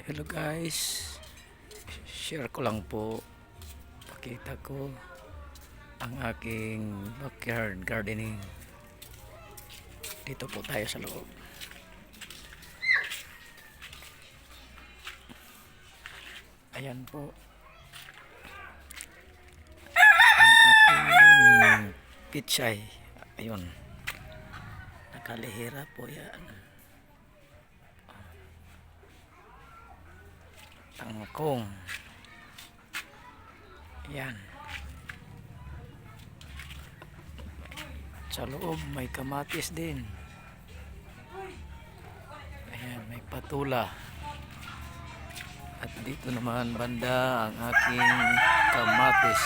Hello guys, share ko lang po, pakita ko ang aking backyard gardening. Dito po tayo sa loob. Ayan po ang aking pichay. Ayun, nakalihira po yan. Tangkong. Yan. Sa loob may kamatis din. Ayan, may patula. At dito naman banda ang aking kamatis.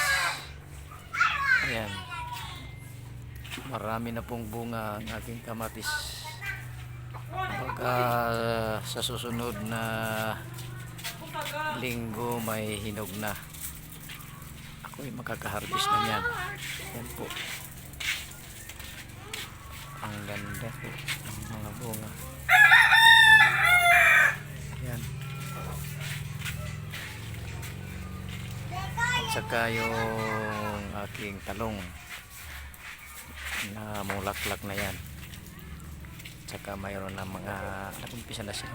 Ayan. Marami na pong bunga ang aking kamatis. Baka sa susunod na linggo may hinog na. Ako'y makakaharvest na yan. Yan po. Ang ganda po ng mga bunga. Ayan. At saka yung aking talong na mulaklak na yan. At saka mayroon na mga nakumpisa na sila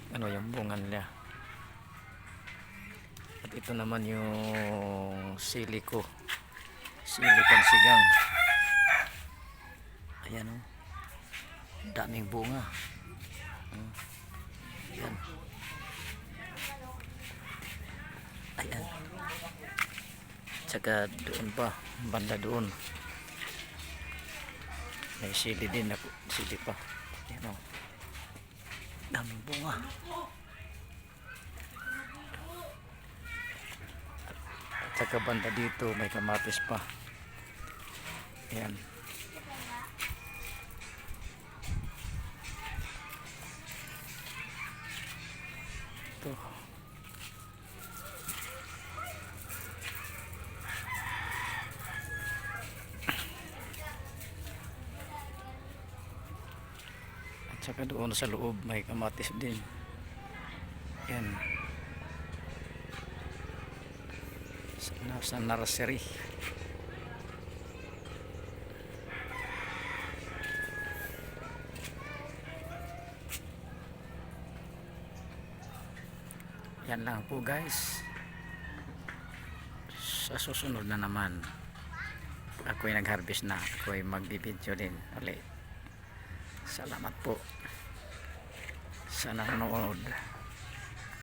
ano yung bunga nila. At ito naman yung siliko pansigang. Ayan o, daming bunga. Ayan. Ayan. Tsaka doon pa, banda doon may sili din, sili pa. Ayan o, daming bunga. At saka banda dito may kamatis pa. Ayan. Ito. At saka doon sa loob may kamatis din. Yan. Sa nursery. Yan lang po guys. Sa susunod na naman ako'y nag-harvest na, ako'y magbibideo din ulit. Salamat po sa nanonood.